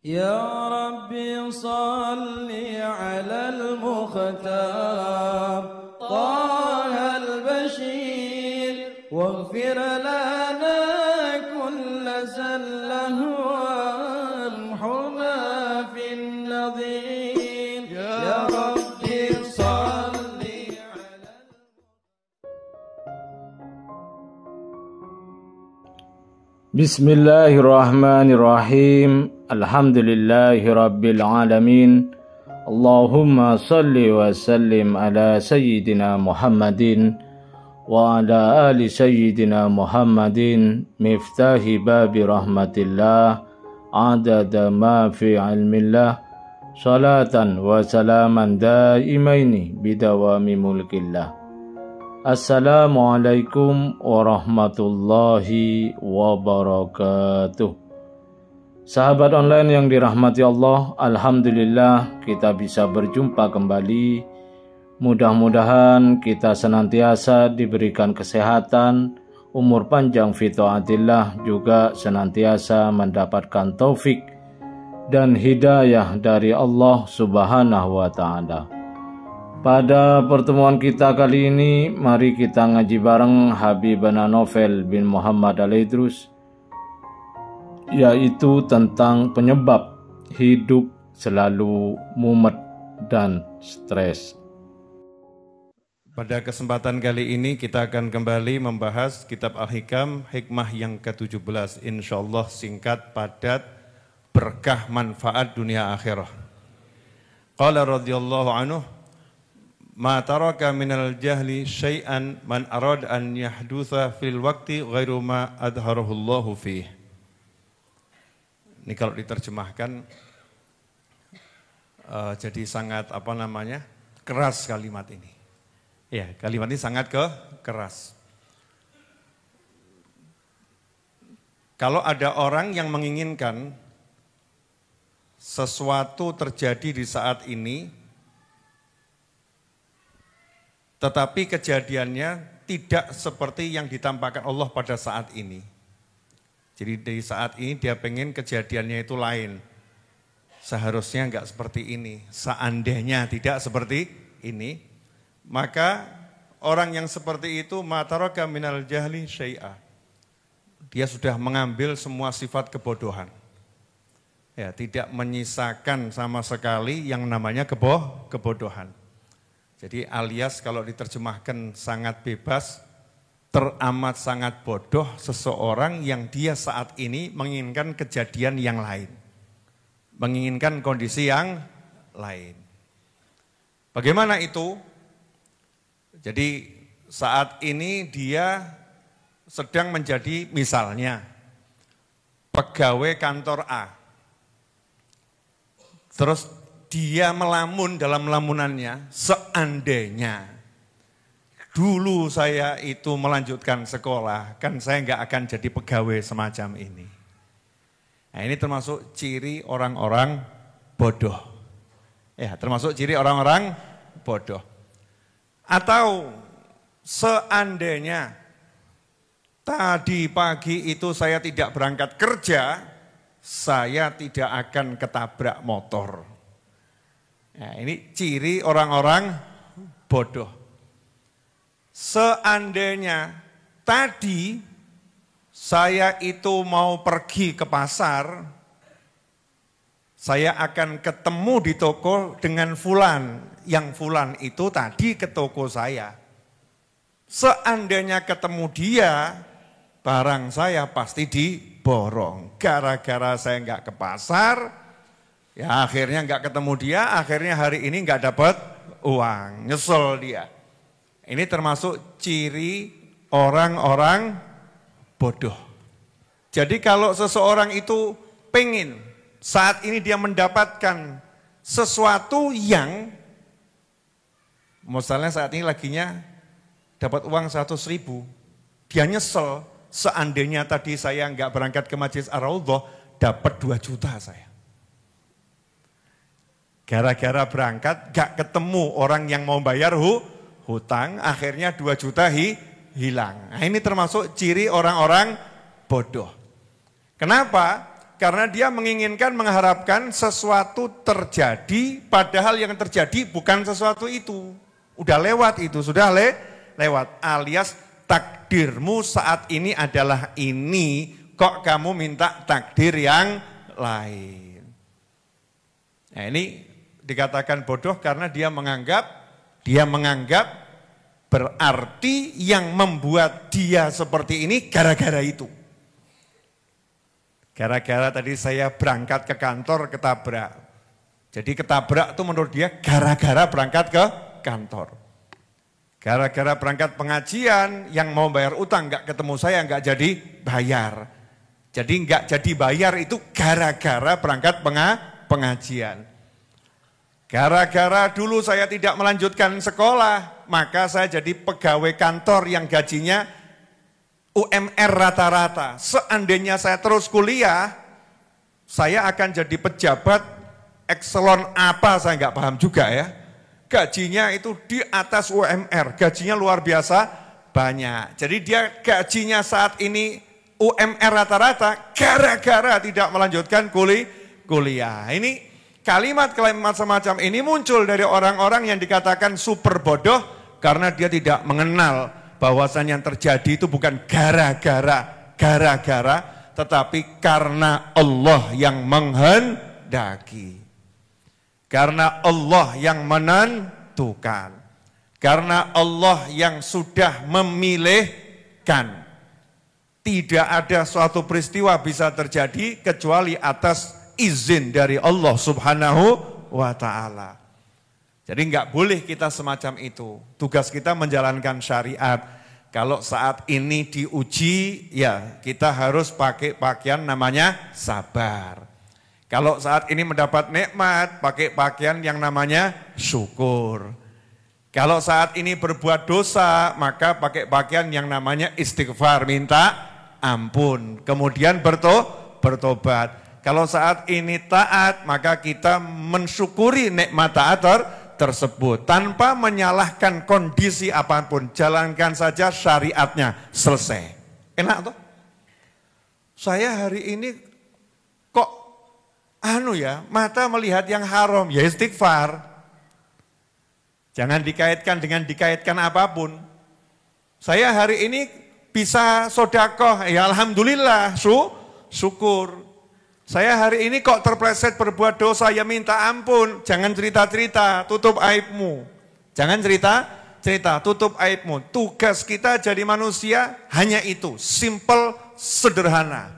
يا ربي صل على المختار طه البشير واغفر لنا كل زله وامحنا في النظير يا ربي صل على Bismillahirrahmanirrahim. Alhamdulillahirabbil alamin. Allahumma salli wa sallim ala sayyidina Muhammadin wa ala ali sayyidina Muhammadin miftahi babi rahmatillah adada ma fi ilmillah salatan wa salaman daimaini bidawami mulkillah. Assalamualaikum warahmatullahi wabarakatuh. Sahabat online yang dirahmati Allah, alhamdulillah kita bisa berjumpa kembali. Mudah-mudahan kita senantiasa diberikan kesehatan, umur panjang fi taatillah, juga senantiasa mendapatkan taufik dan hidayah dari Allah Subhanahu wa taala. Pada pertemuan kita kali ini, mari kita ngaji bareng Habibana Novel bin Muhammad Al-Idrus, yaitu tentang penyebab hidup selalu mumet dan stres. Pada kesempatan kali ini kita akan kembali membahas kitab Al-Hikam, hikmah yang ke-17. Insyaallah singkat, padat, berkah, manfaat dunia akhirah. Qala radhiyallahu anhu, ma taraka minal jahli syai'an man arad an yahdutha fil waqti ghairu ma adharahu Allahu fih. Ini kalau diterjemahkan jadi sangat keras kalimat ini. Ya, kalimat ini sangat keras. Kalau ada orang yang menginginkan sesuatu terjadi di saat ini, tetapi kejadiannya tidak seperti yang ditampakkan Allah pada saat ini. Jadi di saat ini dia pengen kejadiannya itu lain. Seharusnya enggak seperti ini. Seandainya tidak seperti ini, maka orang yang seperti itu mataraka minal jahli syai'a. Dia sudah mengambil semua sifat kebodohan. Ya, tidak menyisakan sama sekali yang namanya kebodohan. Jadi alias kalau diterjemahkan sangat bebas, teramat sangat bodoh seseorang yang dia saat ini menginginkan kejadian yang lain. Menginginkan kondisi yang lain. Bagaimana itu? Jadi saat ini dia sedang menjadi misalnya pegawai kantor A. Terus dia melamun dalam lamunannya, seandainya dulu saya itu melanjutkan sekolah, kan saya nggak akan jadi pegawai semacam ini. Nah, ini termasuk ciri orang-orang bodoh. Ya, termasuk ciri orang-orang bodoh. Atau seandainya tadi pagi itu saya tidak berangkat kerja, saya tidak akan ketabrak motor. Nah, ini ciri orang-orang bodoh. Seandainya tadi saya itu mau pergi ke pasar, saya akan ketemu di toko dengan fulan. Yang fulan itu tadi ke toko saya. Seandainya ketemu dia, barang saya pasti diborong. Gara-gara saya nggak ke pasar, ya akhirnya nggak ketemu dia, akhirnya hari ini nggak dapat uang, nyesel dia. Ini termasuk ciri orang-orang bodoh. Jadi kalau seseorang itu pengen saat ini dia mendapatkan sesuatu yang, misalnya saat ini laginya dapat uang 100.000, dia nyesel, seandainya tadi saya nggak berangkat ke Masjid Ar-Raudhah, dapat 2 juta saya. Gara-gara berangkat gak ketemu orang yang mau bayar hutang, akhirnya 2 juta hilang. Nah, ini termasuk ciri orang-orang bodoh. Kenapa? Karena dia menginginkan, mengharapkan sesuatu terjadi, padahal yang terjadi bukan sesuatu itu. Udah lewat itu, sudah lewat. Alias takdirmu saat ini adalah ini, kok kamu minta takdir yang lain. Nah ini dikatakan bodoh karena dia menganggap berarti yang membuat dia seperti ini gara-gara itu. Gara-gara tadi saya berangkat ke kantor ketabrak. Jadi ketabrak itu menurut dia gara-gara berangkat ke kantor. Gara-gara berangkat pengajian yang mau bayar utang nggak ketemu saya nggak jadi bayar. Jadi nggak jadi bayar itu gara-gara berangkat pengajian. Gara-gara dulu saya tidak melanjutkan sekolah, maka saya jadi pegawai kantor yang gajinya UMR rata-rata. Seandainya saya terus kuliah, saya akan jadi pejabat ekselon apa, saya nggak paham juga ya. Gajinya itu di atas UMR, gajinya luar biasa banyak. Jadi dia gajinya saat ini UMR rata-rata gara-gara tidak melanjutkan kuliah. Ini kalimat-kalimat semacam ini muncul dari orang-orang yang dikatakan super bodoh karena dia tidak mengenal bahwasannya yang terjadi itu bukan gara-gara, tetapi karena Allah yang menghendaki. Karena Allah yang menentukan. Karena Allah yang sudah memilihkan. Tidak ada suatu peristiwa bisa terjadi kecuali atas izin dari Allah Subhanahu wa ta'ala. Jadi nggak boleh kita semacam itu. Tugas kita menjalankan syariat. Kalau saat ini diuji, ya kita harus pakai pakaian namanya sabar. Kalau saat ini mendapat nikmat, pakai pakaian yang namanya syukur. Kalau saat ini berbuat dosa, maka pakai pakaian yang namanya istighfar, minta ampun. Kemudian bertobat. Kalau saat ini taat, maka kita mensyukuri nikmat taat tersebut tanpa menyalahkan kondisi apapun. Jalankan saja syariatnya, selesai. Enak tuh? Saya hari ini kok mata melihat yang haram, ya istighfar. Jangan dikaitkan dengan dikaitkan apapun. Saya hari ini bisa sodakoh, ya alhamdulillah, syukur. Saya hari ini kok terpleset berbuat dosa, ya minta ampun. Jangan cerita-cerita, tutup aibmu. Jangan cerita, tutup aibmu. Tugas kita jadi manusia hanya itu, simple, sederhana.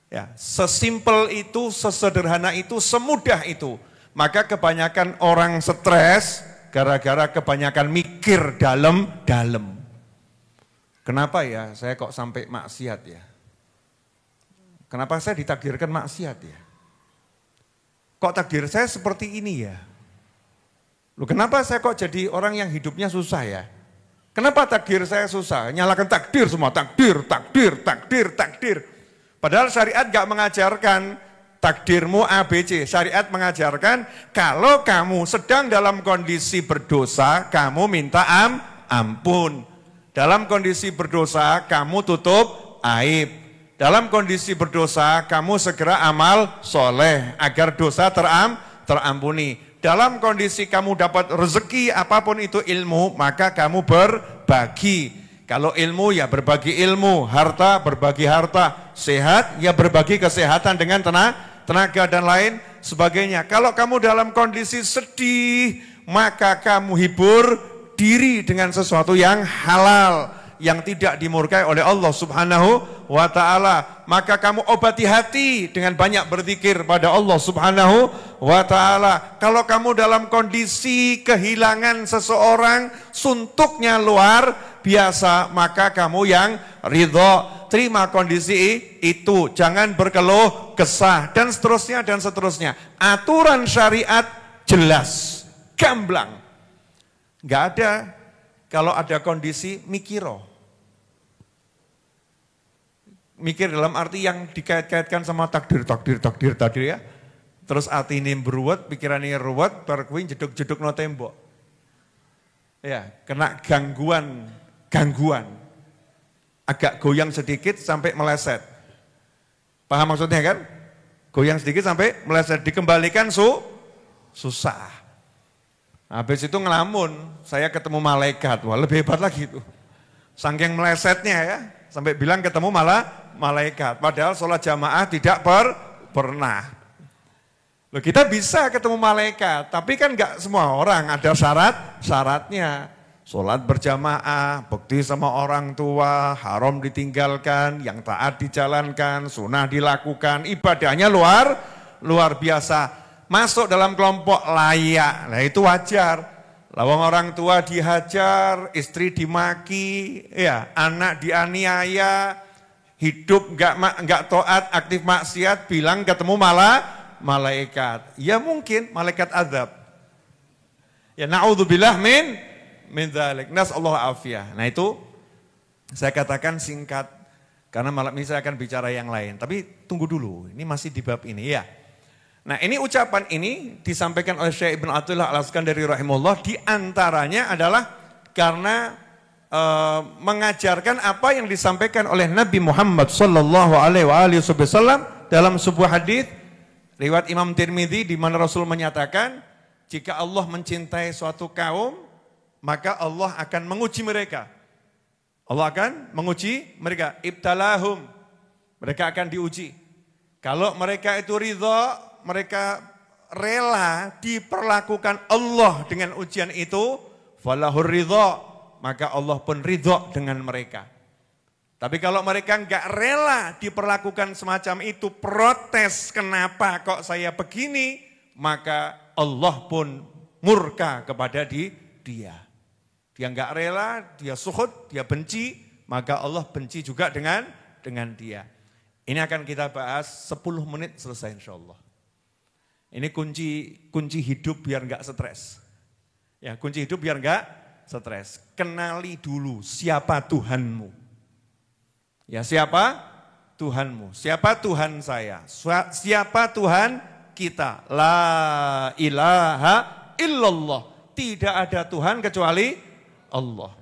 Ya, sesimpel itu, sesederhana itu, semudah itu. Maka kebanyakan orang stres gara-gara kebanyakan mikir dalam-dalam. Kenapa ya saya kok sampai maksiat ya? Kenapa saya ditakdirkan maksiat ya? Kok takdir saya seperti ini ya? Loh, kenapa saya kok jadi orang yang hidupnya susah ya? Kenapa takdir saya susah? Nyalakan takdir semua, takdir. Padahal syariat gak mengajarkan takdirmu ABC. Syariat mengajarkan kalau kamu sedang dalam kondisi berdosa, kamu minta ampun. Dalam kondisi berdosa, kamu tutup aib. Dalam kondisi berdosa, kamu segera amal soleh agar dosa terampuni. Dalam kondisi kamu dapat rezeki apapun itu ilmu, maka kamu berbagi. Kalau ilmu ya berbagi ilmu, harta berbagi harta, sehat ya berbagi kesehatan dengan tenaga dan lain sebagainya. Kalau kamu dalam kondisi sedih, maka kamu hibur diri dengan sesuatu yang halal, yang tidak dimurkai oleh Allah Subhanahu wa ta'ala. Maka kamu obati hati dengan banyak berzikir pada Allah Subhanahu wa ta'ala. Kalau kamu dalam kondisi kehilangan seseorang, suntuknya luar biasa, maka kamu yang ridho, terima kondisi itu, jangan berkeluh kesah, dan seterusnya. Aturan syariat jelas, gamblang. Nggak ada, kalau ada kondisi mikiro. Mikir dalam arti yang dikait-kaitkan sama takdir ya. Terus hati ini beruat, pikiran ini ruwet, berkuing jeduk-jeduk no tembok. Ya, kena gangguan. Agak goyang sedikit sampai meleset. Paham maksudnya kan? Goyang sedikit sampai meleset, dikembalikan susah. Habis itu ngelamun, saya ketemu malaikat, wah lebih hebat lagi itu. Saking melesetnya ya, sampai bilang ketemu malah malaikat. Padahal sholat jamaah tidak pernah. Loh, kita bisa ketemu malaikat, tapi kan enggak semua orang, ada syaratnya. Sholat berjamaah, bekti sama orang tua, haram ditinggalkan, yang taat dijalankan, sunnah dilakukan, ibadahnya luar biasa. Masuk dalam kelompok layak, nah itu wajar. Lawang orang tua dihajar, istri dimaki, ya anak dianiaya, hidup enggak taat, aktif maksiat, bilang ketemu malaikat. Ya mungkin malaikat azab. Ya na'udzubillah min dzalik. Nasallahu afiyah. Nah itu saya katakan singkat karena malam ini saya akan bicara yang lain. Tapi tunggu dulu, ini masih di bab ini ya. Nah ini ucapan ini disampaikan oleh Syekh Ibn Athaillah Al-Iskandari rahimahullah, di antaranya adalah karena mengajarkan apa yang disampaikan oleh Nabi Muhammad sallallahu alaihi wasallam dalam sebuah hadis riwayat Imam Tirmidzi, di mana Rasul menyatakan jika Allah mencintai suatu kaum maka Allah akan menguji mereka. Allah akan menguji mereka, ibtalahum, mereka akan diuji. Kalau mereka itu ridha, mereka rela diperlakukan Allah dengan ujian itu, falahur ridha, maka Allah pun ridha dengan mereka. Tapi kalau mereka enggak rela diperlakukan semacam itu, protes, kenapa kok saya begini, maka Allah pun murka kepada dia. Dia enggak rela, dia suhud, dia benci, maka Allah benci juga dengan dia. Ini akan kita bahas 10 menit selesai insyaallah. Ini kunci hidup biar enggak stres. Ya, kunci hidup biar enggak stres. Kenali dulu siapa Tuhanmu. Ya, siapa Tuhanmu? Siapa Tuhan saya? Siapa Tuhan kita? La ilaha illallah. Tidak ada Tuhan kecuali Allah.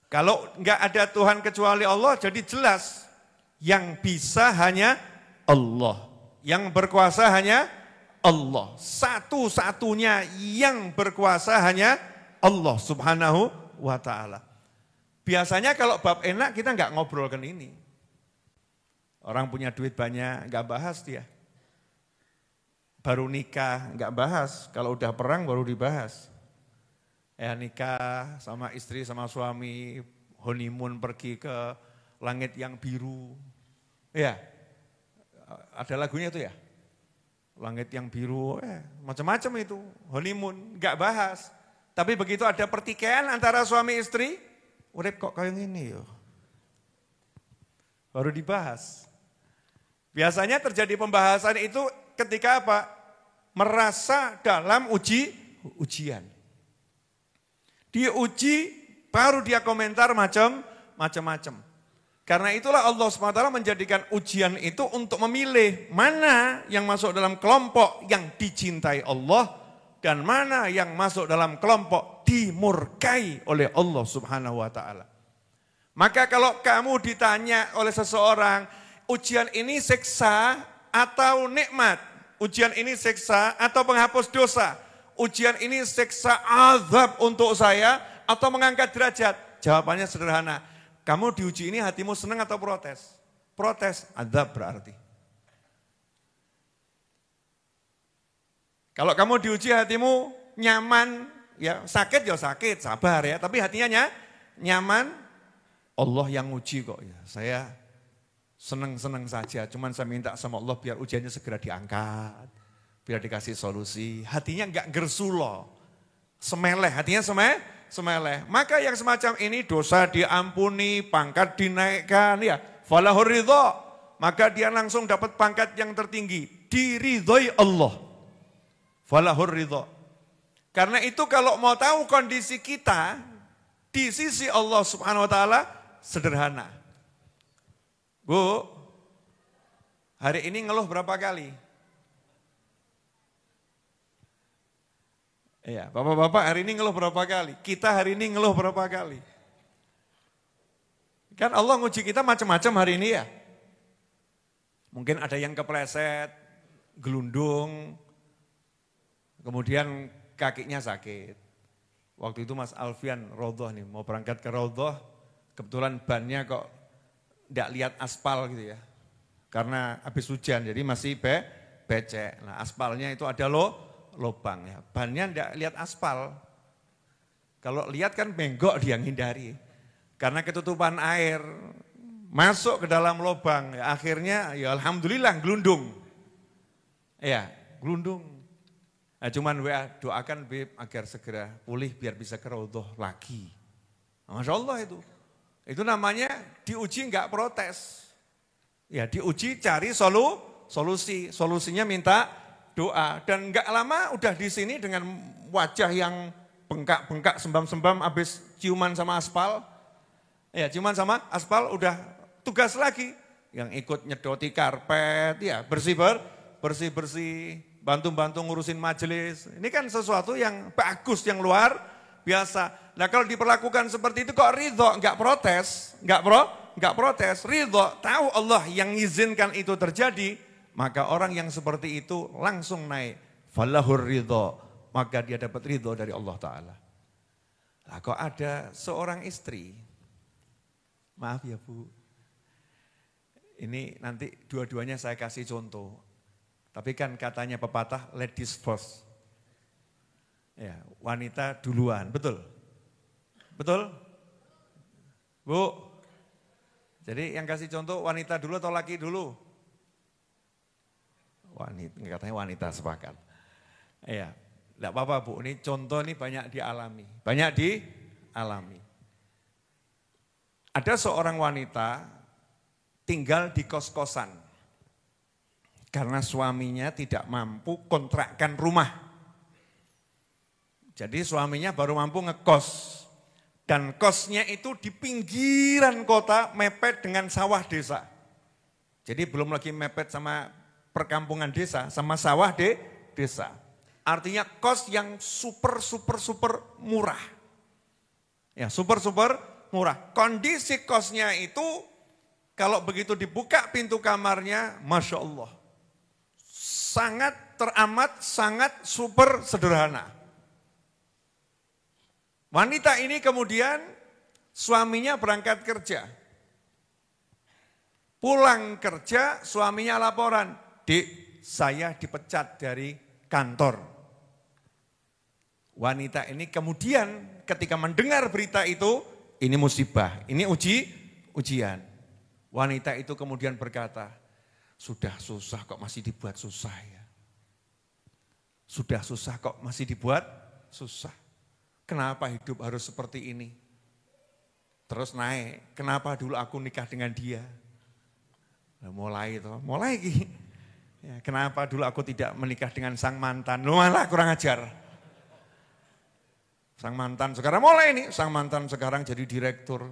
Kalau enggak ada Tuhan kecuali Allah, jadi jelas yang bisa hanya Allah. Yang berkuasa hanya Allah. Satu-satunya yang berkuasa hanya Allah subhanahu wa ta'ala. Biasanya kalau bab enak kita nggak ngobrolkan ini. Orang punya duit banyak, nggak bahas dia. Baru nikah, nggak bahas. Kalau udah perang baru dibahas. Ya nikah sama istri sama suami, honeymoon pergi ke langit yang biru. Ya, ada lagunya itu ya. Langit yang biru, macam-macam itu, honeymoon, nggak bahas. Tapi begitu ada pertikaian antara suami istri, urip kok kayak gini yo. Baru dibahas. Biasanya terjadi pembahasan itu ketika apa? Merasa dalam ujian. Diuji, baru dia komentar macam-macam. Karena itulah Allah SWT menjadikan ujian itu untuk memilih mana yang masuk dalam kelompok yang dicintai Allah dan mana yang masuk dalam kelompok dimurkai oleh Allah Subhanahu wa taala. Maka kalau kamu ditanya oleh seseorang, ujian ini siksa atau nikmat? Ujian ini siksa atau penghapus dosa? Ujian ini siksa azab untuk saya atau mengangkat derajat? Jawabannya sederhana. Kamu diuji ini hatimu senang atau protes? Protes, azab berarti. Kalau kamu diuji hatimu nyaman, ya sakit ya sakit, sabar ya. Tapi hatinya nyaman, Allah yang uji kok ya. Saya senang-senang saja, cuman saya minta sama Allah biar ujiannya segera diangkat. Biar dikasih solusi. Hatinya enggak gersulo, semeleh, hatinya semeleh. Maka yang semacam ini dosa diampuni, pangkat dinaikkan ya. Falahur ridha, maka dia langsung dapat pangkat yang tertinggi, diridhoi Allah. Falahur ridha. Karena itu kalau mau tahu kondisi kita di sisi Allah Subhanahu wa taala sederhana. Bu, hari ini ngeluh berapa kali? Iya, bapak-bapak hari ini ngeluh berapa kali? Kita hari ini ngeluh berapa kali? Kan Allah nguji kita macam-macam hari ini ya. Mungkin ada yang kepleset, gelundung, kemudian kakinya sakit. Waktu itu Mas Alfian Raudhah nih, mau berangkat ke Raudhah, kebetulan bannya kok tidak lihat aspal gitu ya. Karena habis hujan, jadi masih becek. Nah aspalnya itu ada lubang ya. Bannya tidak lihat aspal. Kalau lihat kan bengkok dia ngindari. Karena ketutupan air, masuk ke dalam lubang, ya, akhirnya ya alhamdulillah gelundung. Ya, gelundung. Nah, cuman WA doakan Beb agar segera pulih biar bisa ke Raudhah lagi. Nah, Masya Allah itu. Itu namanya diuji enggak protes. Ya, diuji cari solusi. Solusinya minta doa. Dan enggak lama udah di sini dengan wajah yang bengkak-bengkak sembam-sembam habis ciuman sama aspal. Ya, ciuman sama aspal udah tugas lagi. Yang ikut nyedoti karpet, ya bersih-bersih, bantu-bantu ngurusin majelis. Ini kan sesuatu yang bagus, yang luar biasa. Nah kalau diperlakukan seperti itu kok ridho, enggak protes, enggak protes, ridho, tahu Allah yang izinkan itu terjadi, maka orang yang seperti itu langsung naik. Falahur ridho, maka dia dapat ridho dari Allah Ta'ala. Nah kok ada seorang istri, maaf ya Bu, ini nanti dua-duanya saya kasih contoh. Tapi kan katanya pepatah ladies first. Ya, wanita duluan, betul? Betul? Bu? Jadi yang kasih contoh wanita dulu atau laki dulu? Wanita, katanya wanita sepakat. Ya, enggak apa-apa Bu, ini contoh ini banyak dialami. Banyak dialami. Ada seorang wanita tinggal di kos-kosan karena suaminya tidak mampu kontrakkan rumah. Jadi suaminya baru mampu ngekos dan kosnya itu di pinggiran kota mepet dengan sawah desa. Jadi belum lagi mepet sama perkampungan desa, sama sawah desa. Artinya kos yang super murah. Ya, super murah. Kondisi kosnya itu kalau begitu dibuka pintu kamarnya, Masya Allah. Sangat teramat, sangat super sederhana. Wanita ini kemudian suaminya berangkat kerja. Pulang kerja, suaminya laporan, Dik, saya dipecat dari kantor. Wanita ini kemudian ketika mendengar berita itu, ini musibah, ini ujian. Wanita itu kemudian berkata, sudah susah kok masih dibuat susah ya. Sudah susah kok masih dibuat susah. Kenapa hidup harus seperti ini? Terus naik, kenapa dulu aku nikah dengan dia? Nah, mulai lagi. Ya, kenapa dulu aku tidak menikah dengan sang mantan? Lu malah kurang ajar. Sang mantan sekarang mulai nih, sang mantan sekarang jadi direktur.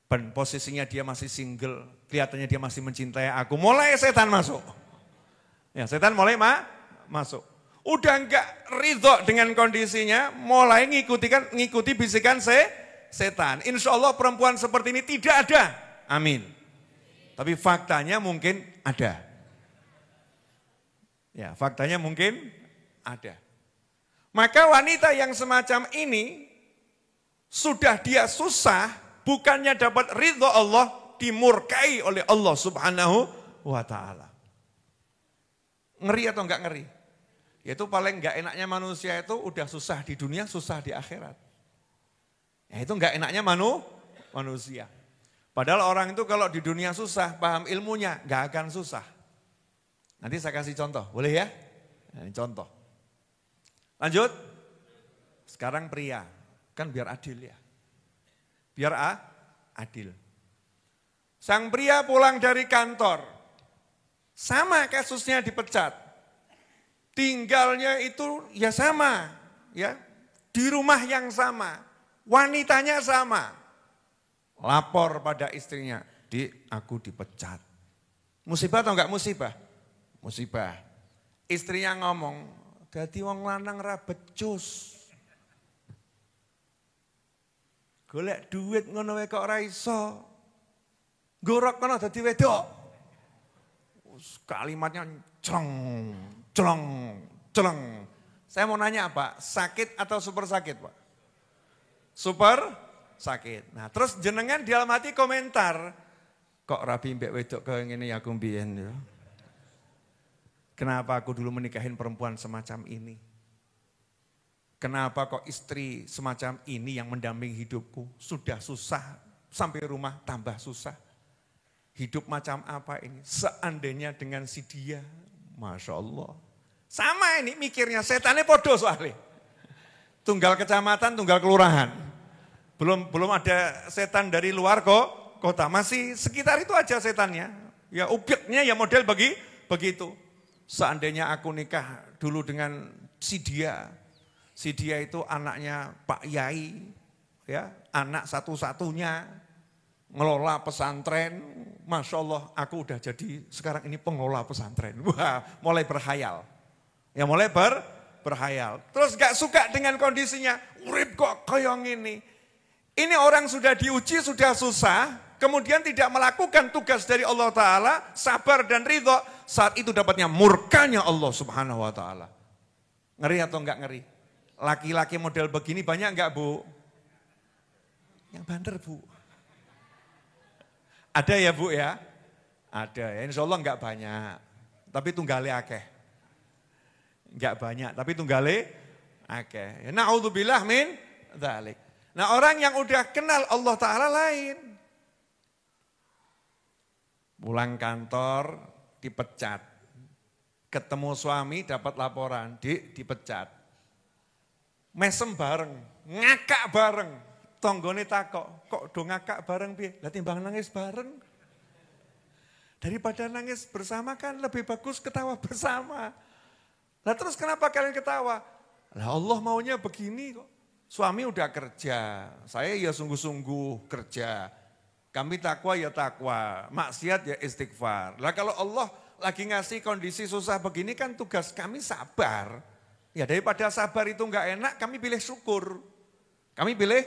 Dan posisinya dia masih single, kelihatannya dia masih mencintai aku. Mulai setan masuk. Ya, setan mulai masuk. Udah enggak ridho dengan kondisinya, mulai ngikuti bisikan setan. Insya Allah perempuan seperti ini tidak ada. Amin. Tapi faktanya mungkin ada. Ya, faktanya mungkin ada. Maka wanita yang semacam ini, sudah dia susah, bukannya dapat ridho Allah, dimurkai oleh Allah Subhanahu wa ta'ala. Ngeri atau enggak ngeri? Yaitu paling enggak enaknya manusia itu udah susah di dunia, susah di akhirat. Ya itu enggak enaknya manusia. Padahal orang itu kalau di dunia susah, paham ilmunya, enggak akan susah. Nanti saya kasih contoh, boleh ya? Nah, contoh. Lanjut. Sekarang pria, kan biar adil ya. Biar adil. Sang pria pulang dari kantor, sama kasusnya dipecat. Tinggalnya itu ya sama, ya di rumah yang sama, wanitanya sama. Lapor pada istrinya, aku dipecat. Musibah atau enggak musibah? Musibah. Istrinya ngomong, dadi wong lanang ra becus. Golek duit ngono wae kok ora iso. Gorok kono dadi wedok. kalimatnya celeng, celeng, celeng. Saya mau nanya Pak, sakit atau super sakit Pak? Super sakit. Nah terus jenengan di dalam hati komentar, kok rabi mbek wedok kaya ngene ya aku mbiyen ya. Kenapa aku dulu menikahin perempuan semacam ini? Kenapa kok istri semacam ini yang mendampingi hidupku? Sudah susah, sampai rumah tambah susah. Hidup macam apa ini? Seandainya dengan si dia, Masya Allah. Sama ini mikirnya, setannya podo soalnya. Tunggal kecamatan, tunggal kelurahan. Belum ada setan dari luar kota, masih sekitar itu aja setannya. Ya objeknya ya model begitu. Seandainya aku nikah dulu dengan si dia itu anaknya Pak Yai, ya anak satu-satunya, ngelola pesantren, Masya Allah aku udah jadi sekarang ini pengelola pesantren. Wah mulai berhayal, ya mulai berhayal. Terus gak suka dengan kondisinya, urip kok kayak gini. Ini orang sudah diuji, sudah susah, kemudian tidak melakukan tugas dari Allah Ta'ala, sabar dan ridho, saat itu dapatnya murkanya Allah Subhanahu Wa Ta'ala. Ngeri atau enggak ngeri? Laki-laki model begini banyak enggak Bu? Yang banter Bu. Ada ya Bu ya? Ada ya, insya Allah enggak banyak. Tapi tunggale akeh. Enggak banyak, tapi tunggale akeh. Na'udzubillah min dzalik. Nah orang yang udah kenal Allah Ta'ala lain. Pulang kantor dipecat. Ketemu suami dapat laporan, dipecat. Mesem bareng, ngakak bareng. Tonggone takok, kok do ngakak bareng piye? Lah timbang nangis bareng. Daripada nangis bersama kan lebih bagus ketawa bersama. Lah terus kenapa kalian ketawa? Lah Allah maunya begini kok. Suami udah kerja, saya ya sungguh-sungguh kerja. Kami takwa ya takwa, maksiat ya istighfar. Lah kalau Allah lagi ngasih kondisi susah begini kan tugas kami sabar. Ya daripada sabar itu enggak enak, kami pilih syukur. Kami pilih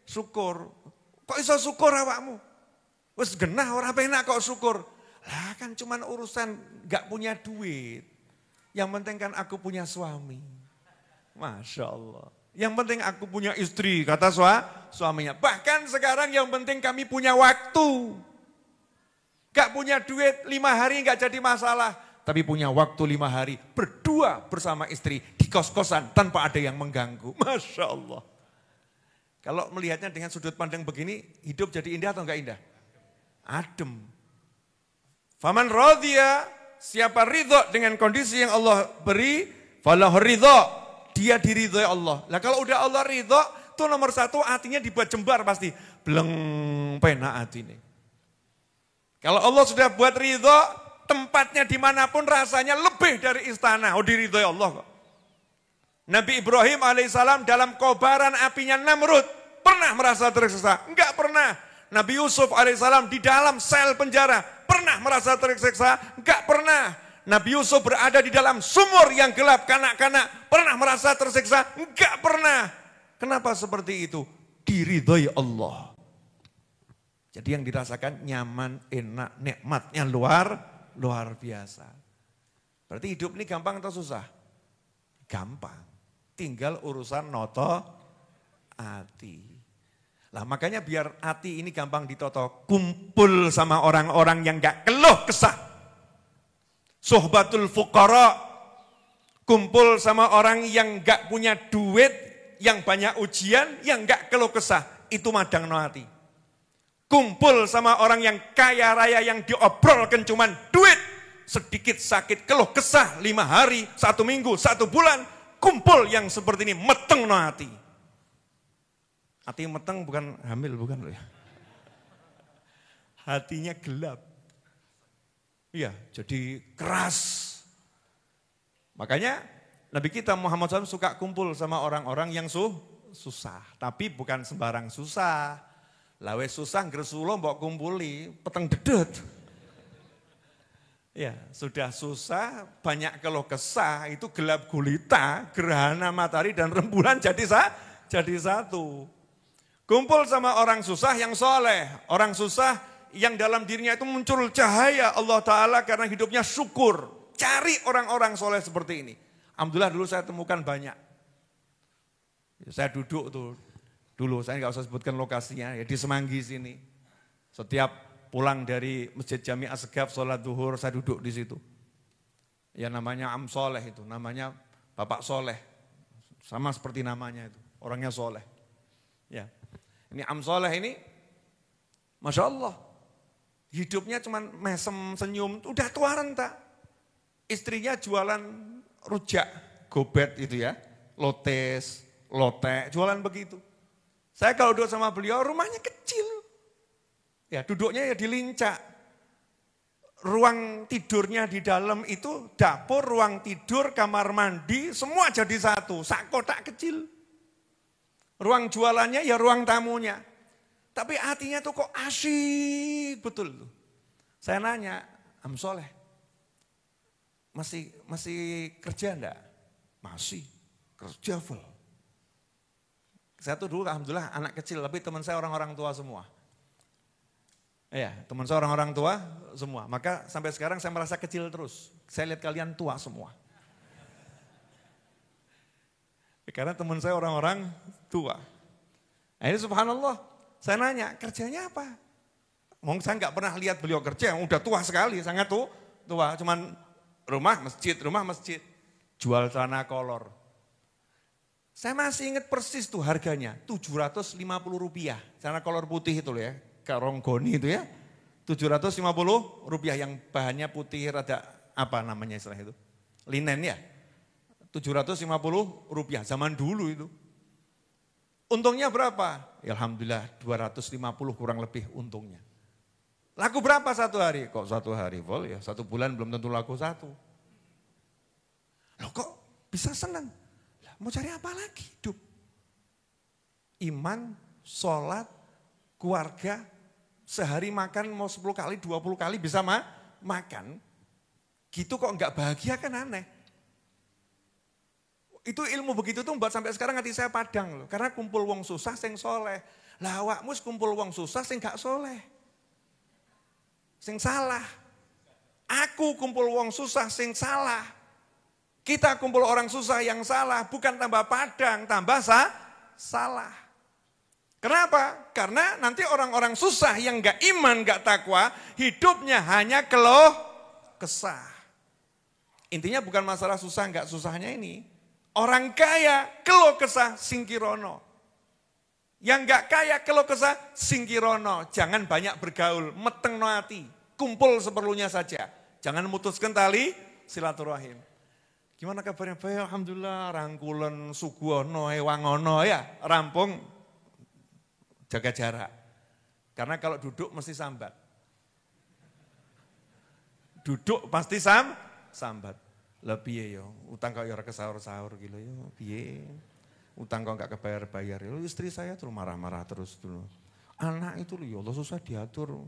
syukur. Kok iso syukur awakmu? Wes genah ora penak kok syukur. Lah kan cuman urusan enggak punya duit. Yang penting kan aku punya suami. Masya Allah. Yang penting aku punya istri, kata suaminya. Bahkan sekarang yang penting kami punya waktu. Gak punya duit 5 hari gak jadi masalah. Tapi punya waktu 5 hari berdua bersama istri di kos-kosan tanpa ada yang mengganggu. Masya Allah. Kalau melihatnya dengan sudut pandang begini, hidup jadi indah atau enggak indah? Adem. Faman radhiya, siapa ridho dengan kondisi yang Allah beri, falahu ridho. Dia diridhoi Allah. Lah kalau udah Allah ridho, tuh nomor 1 hatinya dibuat jembar pasti. Bleng penak hatinya. Kalau Allah sudah buat ridho, tempatnya dimanapun rasanya lebih dari istana. Oh diridhoi Allah kok. Nabi Ibrahim alaihissalam dalam kobaran apinya Namrud pernah merasa tersiksa? Enggak pernah. Nabi Yusuf alaihissalam di dalam sel penjara pernah merasa tersiksa? Enggak pernah. Nabi Yusuf berada di dalam sumur yang gelap, kanak-kanak pernah merasa tersiksa? Enggak pernah. Kenapa seperti itu? Diridhoi Allah. Jadi yang dirasakan nyaman, enak, nikmatnya luar biasa. Berarti hidup ini gampang atau susah? Gampang. Tinggal urusan noto hati. Lah makanya biar hati ini gampang ditoto, kumpul sama orang-orang yang gak keluh kesah. Sohbatul fuqara, kumpul sama orang yang gak punya duit, yang banyak ujian, yang gak keluh kesah. Itu madang no hati. Kumpul sama orang yang kaya raya, yang diobrolkan cuman duit. Sedikit sakit keluh kesah 5 hari, 1 minggu, 1 bulan. Kumpul yang seperti ini, meteng no hati. Hati meteng bukan hamil, bukan loh ya. Hatinya gelap. Iya, jadi keras. Makanya Nabi kita Muhammad SAW suka kumpul sama orang-orang yang susah. Tapi bukan sembarang susah. Lawe susah ngresulo mbok kumpuli, peteng dedet. Ya, sudah susah, banyak keluh kesah, itu gelap gulita, gerhana matahari dan rembulan jadi satu. Kumpul sama orang susah yang soleh, orang susah yang dalam dirinya itu muncul cahaya Allah Ta'ala karena hidupnya syukur. Cari orang-orang soleh seperti ini. Alhamdulillah dulu saya temukan banyak. Saya duduk tuh, dulu saya nggak usah sebutkan lokasinya, ya di Semanggi sini. Setiap pulang dari Masjid Jami Asgaf, sholat duhur, saya duduk di situ. Ya namanya Am Soleh itu, namanya Bapak Soleh. Sama seperti namanya itu, orangnya soleh. Ya, ini Am Soleh ini, Masya Allah, hidupnya cuman mesem senyum, udah tua renta. Istrinya jualan rujak, gobet itu ya, lotes, lotek, jualan begitu. Saya kalau duduk sama beliau, rumahnya kecil. Ya duduknya ya di lincah. Ruang tidurnya di dalam itu dapur, ruang tidur, kamar mandi, semua jadi satu, sak kotak kecil. Ruang jualannya ya ruang tamunya. Tapi hatinya tuh kok asyik betul tuh. Saya nanya, Am Soleh, masih kerja enggak? Masih, kerja full. Saya tuh dulu alhamdulillah anak kecil, tapi teman saya orang-orang tua semua. Iya, teman saya orang-orang tua semua. Maka sampai sekarang saya merasa kecil terus. Saya lihat kalian tua semua. Karena teman saya orang-orang tua. Nah ini subhanallah, saya nanya, kerjanya apa? Mungkin saya nggak pernah lihat beliau kerja, udah tua sekali, sangat tua. Cuman rumah masjid, jual celana kolor. Saya masih ingat persis tuh harganya, Rp750. Celana kolor putih itu loh ya. Karonggoni itu ya, Rp750 yang bahannya putih rada apa namanya istilah itu, linen ya, Rp750 zaman dulu itu. Untungnya berapa? Ya alhamdulillah 250 kurang lebih untungnya. Laku berapa satu hari? Kok satu hari Vol ya, 1 bulan belum tentu laku 1. Loh kok bisa senang? Mau cari apa lagi hidup? Iman, sholat, keluarga, sehari makan mau 10 kali, 20 kali bisa makan. Gitu kok enggak bahagia kan aneh. Itu ilmu begitu tuh membuat sampai sekarang hati saya padang loh. Karena kumpul wong susah sing soleh. Lah awakmu kumpul wong susah sing gak soleh. Sing salah. Aku kumpul wong susah sing salah. Kita kumpul orang susah yang salah. Bukan tambah padang, tambah salah. Kenapa? Karena nanti orang-orang susah yang gak iman, gak takwa, hidupnya hanya keluh kesah. Intinya bukan masalah susah gak susahnya ini. Orang kaya keluh kesah singkirono. Yang gak kaya keluh kesah singkirono. Jangan banyak bergaul, meteng no hati. Kumpul seperlunya saja. Jangan memutuskan tali silaturahim. Gimana kabarnya? Baik, alhamdulillah, rangkulan suguhono, wangono ya, rampung. Jaga jarak. Karena kalau duduk mesti sambat. Duduk pasti sambat. Lah piye yo, utang kok ya ora kesaur-saur gitu yo, piye? Utang kok enggak kebayar-bayar. Yo istri saya terus marah-marah terus dulu. Anak itu loh, Allah susah diatur.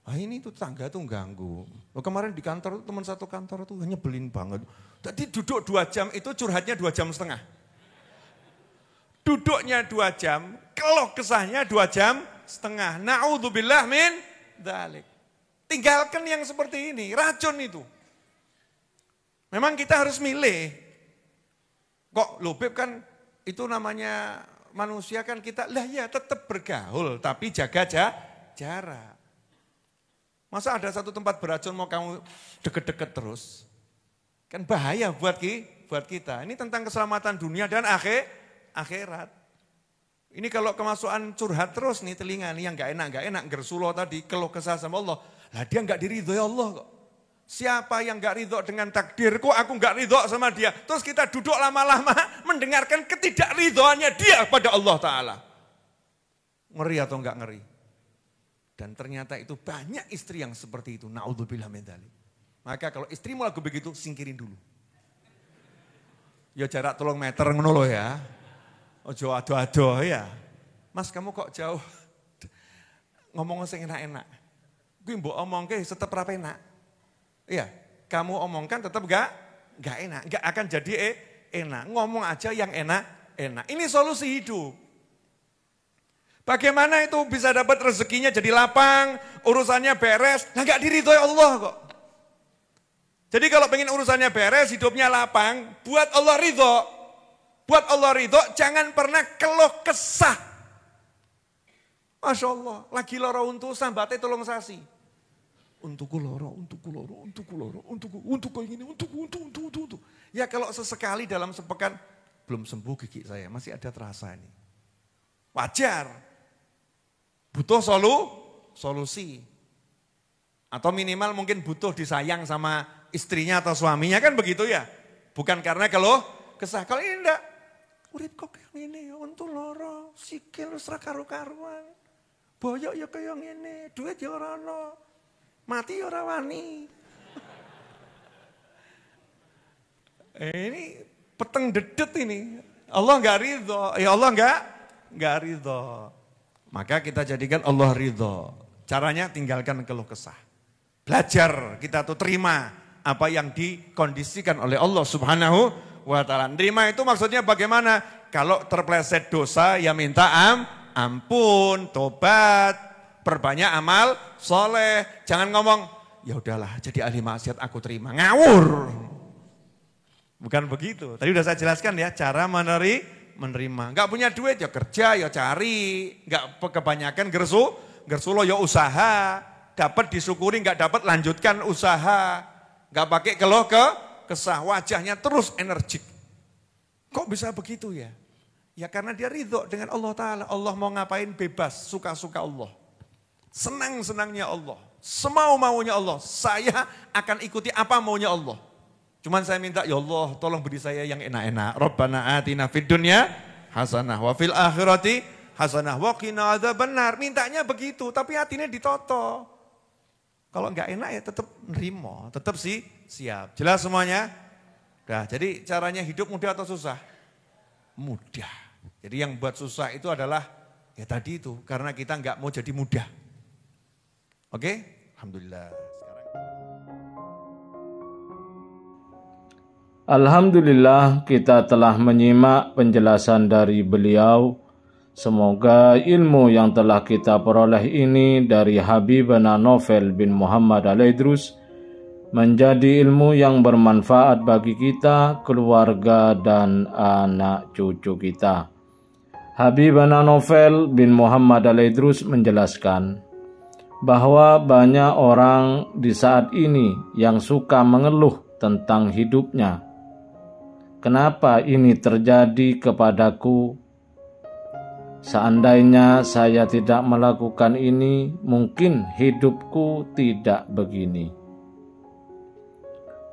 Ah ini tuh tetangga tuh ganggu. Loh, kemarin di kantor teman satu kantor tuh nyebelin banget. Tadi duduk 2 jam itu curhatnya 2,5 jam. Duduknya 2 jam, keluh kesahnya 2,5 jam. Na'udzubillah min dzalik. Tinggalkan yang seperti ini, racun itu. Memang kita harus milih. Kok Beb kan itu namanya manusia kan kita, lah ya tetap bergaul tapi jaga jarak. Masa ada satu tempat beracun mau kamu deket-deket terus? Kan bahaya buat kita. Ini tentang keselamatan dunia dan akhirat. Ini kalau kemasukan curhat terus nih telinga nih yang gak enak, gersulo tadi, keluh kesah sama Allah. Lah dia gak diridhoi Allah kok. Siapa yang gak ridho dengan takdirku, aku gak ridho sama dia. Terus kita duduk lama-lama mendengarkan ketidakridhoannya dia pada Allah Ta'ala. Ngeri atau enggak ngeri? Dan ternyata itu banyak istri yang seperti itu. Na'udzubillah min dzalik. Maka kalau istrimu lagu begitu, singkirin dulu. Ya jarak 3 meter ngono lho ya. Ojo ado-ado ya. Mas kamu kok jauh? Ngomong sing enak-enak. Kuwi mbok omongke tetep ra enak. Iya, kamu omongkan tetap gak enak, gak akan jadi enak. Ngomong aja yang enak. Ini solusi hidup. Bagaimana itu bisa dapat rezekinya jadi lapang, urusannya beres, nah gak diridhoi Allah kok. Jadi kalau pengen urusannya beres, hidupnya lapang, buat Allah ridho. Buat Allah ridho, jangan pernah keluh kesah. Masya Allah, lagi loro untu sambate tolong sasi. Untukku loro, untukku loro, untukku loro, untukku ini, untukku. Ya kalau sesekali dalam sepekan, belum sembuh gigi saya, masih ada terasa ini. Wajar. Butuh solusi. Atau minimal mungkin butuh disayang sama istrinya atau suaminya, kan begitu ya. Bukan karena kalau kesah, kalau ini enggak. Urip kok kayak ini, untu loro, sikil wis ra karu-karuan. Boyok ya kayak ngene, duit ya ora ono. Mati ya ora wani. Ini peteng dedet ini. Allah enggak ridho, ya Allah enggak ridho. Maka kita jadikan Allah ridho. Caranya tinggalkan keluh kesah. Belajar kita tuh terima apa yang dikondisikan oleh Allah Subhanahu wa ta'ala. Terima itu maksudnya bagaimana? Kalau terpleset dosa ya minta ampun, tobat, perbanyak amal soleh. Jangan ngomong, ya udahlah jadi ahli maksiat aku terima. Ngawur. Bukan begitu. Tadi udah saya jelaskan ya cara menerima. Enggak punya duit ya kerja, ya cari. Enggak kebanyakan gersu lo ya usaha. Dapat disyukuri, enggak dapat lanjutkan usaha. Enggak pakai keluh kesah, wajahnya terus energik. Kok bisa begitu ya? Ya karena dia ridho dengan Allah Ta'ala. Allah mau ngapain bebas, suka-suka Allah. Senang-senangnya Allah. Semau-maunya Allah. Saya akan ikuti apa maunya Allah. Cuman saya minta, ya Allah tolong beri saya yang enak-enak. Rabbana atina fid dunya hasanah wa fil akhirati hasanah wa qina adzabannar. Mintanya begitu, tapi hatinya ditoto. Kalau enggak enak ya tetap nerimo, tetap siap. Jelas semuanya? Nah, jadi caranya hidup mudah atau susah? Mudah. Jadi yang buat susah itu adalah ya tadi itu, karena kita enggak mau jadi mudah. Oke? Alhamdulillah. Alhamdulillah kita telah menyimak penjelasan dari beliau. Semoga ilmu yang telah kita peroleh ini dari Habibana Novel bin Muhammad Al-Idrus menjadi ilmu yang bermanfaat bagi kita, keluarga, dan anak cucu kita. Habibana Novel bin Muhammad Al-Idrus menjelaskan bahwa banyak orang di saat ini yang suka mengeluh tentang hidupnya. Kenapa ini terjadi kepadaku? Seandainya saya tidak melakukan ini, mungkin hidupku tidak begini.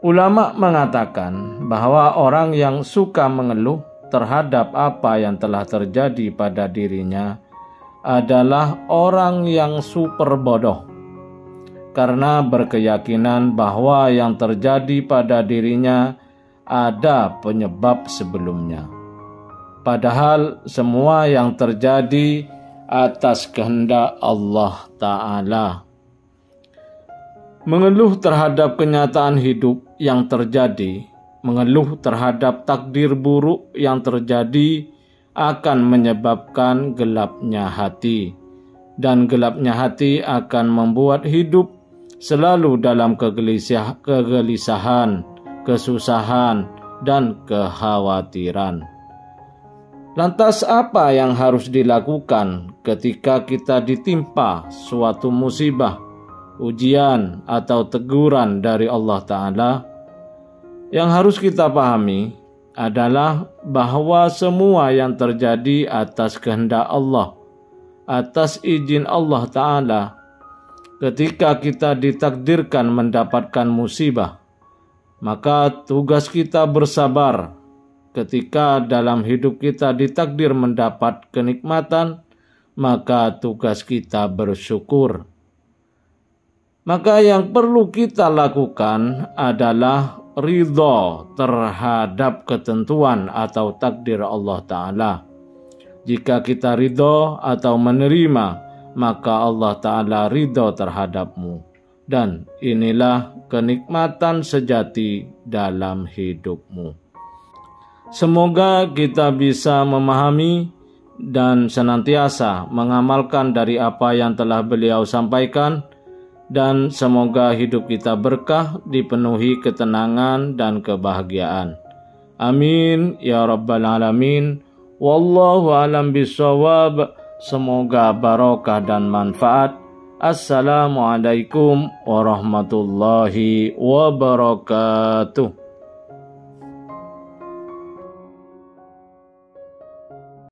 Ulama mengatakan bahwa orang yang suka mengeluh terhadap apa yang telah terjadi pada dirinya adalah orang yang super bodoh, karena berkeyakinan bahwa yang terjadi pada dirinya ada penyebab sebelumnya. Padahal semua yang terjadi atas kehendak Allah Ta'ala. Mengeluh terhadap kenyataan hidup yang terjadi, mengeluh terhadap takdir buruk yang terjadi akan menyebabkan gelapnya hati. Dan gelapnya hati akan membuat hidup selalu dalam kegelisahan, kesusahan, dan kekhawatiran. Lantas apa yang harus dilakukan ketika kita ditimpa suatu musibah, ujian, atau teguran dari Allah Ta'ala? Yang harus kita pahami adalah bahwa semua yang terjadi atas kehendak Allah, atas izin Allah Ta'ala. Ketika kita ditakdirkan mendapatkan musibah, maka tugas kita bersabar. Ketika dalam hidup kita ditakdir mendapat kenikmatan, maka tugas kita bersyukur. Maka yang perlu kita lakukan adalah ridho terhadap ketentuan atau takdir Allah Ta'ala. Jika kita ridho atau menerima, maka Allah Ta'ala ridho terhadapmu. Dan inilah kenikmatan sejati dalam hidupmu. Semoga kita bisa memahami dan senantiasa mengamalkan dari apa yang telah beliau sampaikan, dan semoga hidup kita berkah, dipenuhi ketenangan dan kebahagiaan. Amin ya rabbal alamin. Wallahu alam bisawab. Semoga barokah dan manfaat. Assalamualaikum warahmatullahi wabarakatuh.